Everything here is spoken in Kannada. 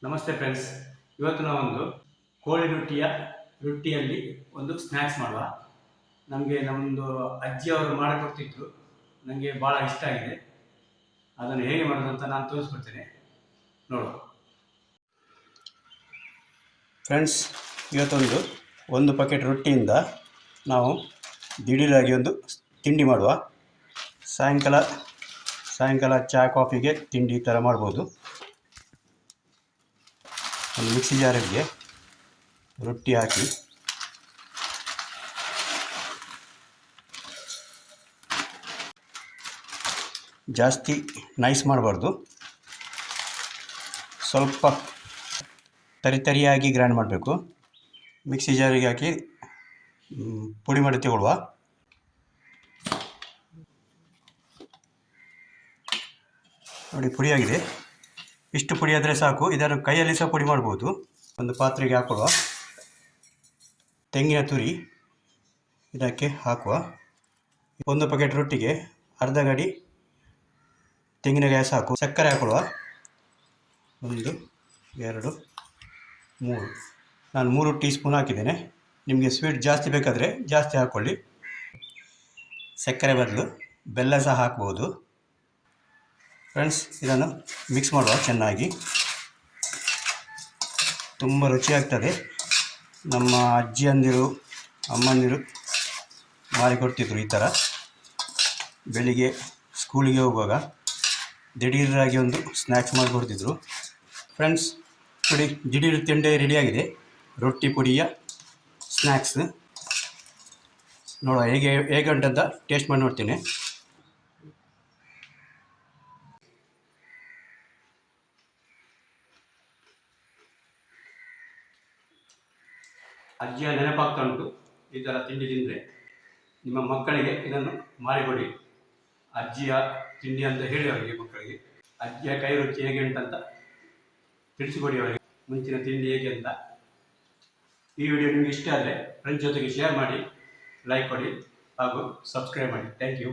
ನಮಸ್ತೆ ಫ್ರೆಂಡ್ಸ್. ಇವತ್ತು ನಾವೊಂದು ಕೋಳಿ ರೊಟ್ಟಿಯಲ್ಲಿ ಒಂದು ಸ್ನ್ಯಾಕ್ಸ್ ಮಾಡುವ. ನಮಗೆ ನಮ್ಮದು ಅಜ್ಜಿಯವರು ಮಾಡಿಕೊಡ್ತಿದ್ರು, ನನಗೆ ಭಾಳ ಇಷ್ಟ ಆಗಿದೆ. ಅದನ್ನು ಹೇಗೆ ಮಾಡೋದು ಅಂತ ನಾನು ತೋರಿಸ್ಕೊಡ್ತೇನೆ, ನೋಡುವ ಫ್ರೆಂಡ್ಸ್. ಒಂದು ಪ್ಯಾಕೆಟ್ ರೊಟ್ಟಿಯಿಂದ ನಾವು ದಿಢೀರಾಗಿ ಒಂದು ತಿಂಡಿ ಮಾಡುವ. ಸಾಯಂಕಾಲ ಚಹಾ ಕಾಫಿಗೆ ತಿಂಡಿ ಥರ ಮಾಡ್ಬೋದು. ಒಂದು ಮಿಕ್ಸಿ ಜಾರಿಗೆ ರೊಟ್ಟಿ ಹಾಕಿ ಜಾಸ್ತಿ ನೈಸ್ ಮಾಡಬಾರ್ದು, ಸ್ವಲ್ಪ ತರಿಯಾಗಿ ಗ್ರೈಂಡ್ ಮಾಡಬೇಕು. ಮಿಕ್ಸಿ ಜಾರಿಗೆ ಹಾಕಿ ಪುಡಿ ಮಾಡಿ ತಗೊಳ್ಳುವ. ನೋಡಿ, ಪುಡಿಯಾಗಿದೆ. ಇಷ್ಟು ಪುಡಿ ಆದರೆ ಸಾಕು. ಇದನ್ನು ಕೈಯಲ್ಲಿ ಸಹ ಪುಡಿ ಮಾಡ್ಬೋದು. ಒಂದು ಪಾತ್ರೆಗೆ ಹಾಕೊಳ್ಳುವ. ತೆಂಗಿನ ತುರಿ ಇದಕ್ಕೆ ಹಾಕುವ. ಒಂದು ಪ್ಯಾಕೆಟ್ ರೊಟ್ಟಿಗೆ ಅರ್ಧ ಗಡಿ ತೆಂಗಿನಕಾಯಿ ಸಾಕು. ಸಕ್ಕರೆ ಹಾಕೊಳ್ಳುವ. 1 2 3 ನಾನು 3 ಟೀ ಸ್ಪೂನ್ ಹಾಕಿದ್ದೇನೆ. ನಿಮಗೆ ಸ್ವೀಟ್ ಜಾಸ್ತಿ ಬೇಕಾದರೆ ಜಾಸ್ತಿ ಹಾಕ್ಕೊಳ್ಳಿ. ಸಕ್ಕರೆ ಬದಲು ಬೆಲ್ಲ ಸಹ ಹಾಕ್ಬೋದು. ಫ್ರೆಂಡ್ಸ್, ಇದನ್ನು ಮಿಕ್ಸ್ ಮಾಡುವ ಚೆನ್ನಾಗಿ. ತುಂಬ ರುಚಿಯಾಗ್ತದೆ. ನಮ್ಮ ಅಜ್ಜಿಯಂದಿರು ಅಮ್ಮಂದಿರು ಮಾಡಿಕೊಡ್ತಿದ್ರು. ಈ ಥರ ಬೆಳಿಗ್ಗೆ ಸ್ಕೂಲಿಗೆ ಹೋಗುವಾಗ ದಿಢೀರಾಗಿ ಒಂದು ಸ್ನ್ಯಾಕ್ಸ್ ಮಾಡಿಕೊಡ್ತಿದ್ರು. ಫ್ರೆಂಡ್ಸ್, ನೋಡಿ, ದಿಢೀರ್ ತಿಂಡಿ ರೆಡಿಯಾಗಿದೆ. ರೊಟ್ಟಿ ಪುಡಿಯ ಸ್ನ್ಯಾಕ್ಸ್ ನೋಡುವ ಹೇಗೆ ಉಂಟಂತ ಟೇಸ್ಟ್ ಮಾಡಿ ನೋಡ್ತೀನಿ. ಅಜ್ಜಿಯ ನೆನಪಾಗ್ತಾ ಉಂಟು. ಈ ಥರ ತಿಂಡಿ ತಿಂದರೆ ನಿಮ್ಮ ಮಕ್ಕಳಿಗೆ ಇದನ್ನು ಮಾಡಿಕೊಡಿ. ಅಜ್ಜಿಯ ತಿಂಡಿ ಅಂತ ಹೇಳಿ ಅವರಿಗೆ, ಮಕ್ಕಳಿಗೆ ಅಜ್ಜಿಯ ಕೈ ರುಚಿ ಹೇಗೆ ಉಂಟಂತ ತಿಳಿಸಿಕೊಡಿ ಅವರಿಗೆ, ಮುಂಚಿನ ತಿಂಡಿ ಹೇಗೆ ಅಂತ. ಈ ವಿಡಿಯೋ ನಿಮಗೆ ಇಷ್ಟ ಆದರೆ ಫ್ರೆಂಡ್ಸ್ ಜೊತೆಗೆ ಶೇರ್ ಮಾಡಿ, ಲೈಕ್ ಕೊಡಿ ಹಾಗೂ ಸಬ್ಸ್ಕ್ರೈಬ್ ಮಾಡಿ. Thank you.